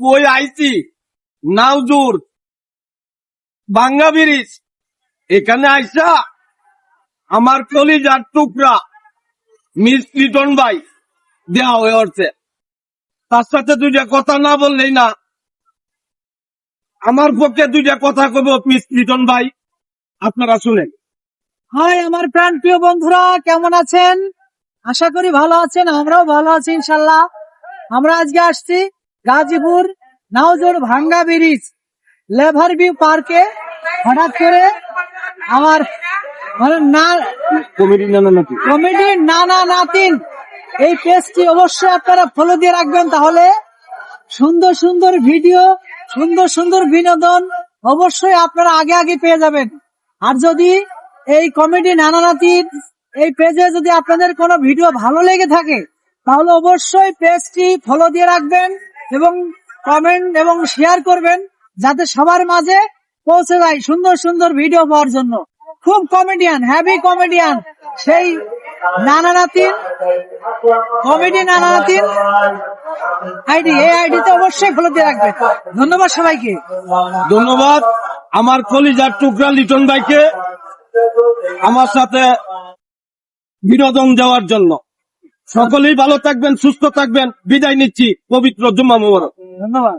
ওই আইছি নাউজুর বাঙ্গা ব্রিজ এখানে আইসা আমার কলিজার টুকরা মিস লিটন ভাই দেওয়া হয়ে উঠছে। তার সাথে দুইটা কথা না বললেই না। আমার পক্ষে দুইটা কথা কব মিস লিটন ভাই, আপনারা শুনেন। হাই আমার প্রাণ প্রিয় বন্ধুরা, কেমন আছেন? আশা করি ভালো আছেন, আমরাও ভালো আছি ইনশাল্লাহ। আমরা আজকে আসছি গাজীপুর নাউজুর ভাঙ্গা ব্রিজ লেভার ভিউ পার্কে। হঠাৎ করে আমার কমেডি নানা নাতিন এই পেজটি অবশ্যই আপনারা ফলো দিয়ে রাখবেন, তাহলে সুন্দর সুন্দর ভিডিও, সুন্দর সুন্দর বিনোদন অবশ্যই আপনারা আগে আগে পেয়ে যাবেন। আর যদি এই কমেডি নানা নাতির এই পেজে যদি আপনাদের কোনো ভিডিও ভালো লেগে থাকে তাহলে অবশ্যই পেজটি ফলো দিয়ে রাখবেন এবং কমেন্ট এবং শেয়ার করবেন, যাতে সবার মাঝে পৌঁছে যায় সুন্দর সুন্দর ভিডিও পাওয়ার জন্য। খুব কমেডিয়ান, হ্যাভি কমেডিয়ান সেই নানা নাতির, কমেডি নানা নাতির আইডি, এই আইডিতে অবশ্যই ফলো দিয়ে রাখবেন। ধন্যবাদ সবাইকে। ধন্যবাদ আমার কলিজার টুকরা লিটন ভাইকে আমার সাথে বিনোদন দেওয়ার জন্য। সকলেই ভালো থাকবেন, সুস্থ থাকবেন। বিদায় নিচ্ছি, পবিত্র জুম্মা মোবারক। ধন্যবাদ।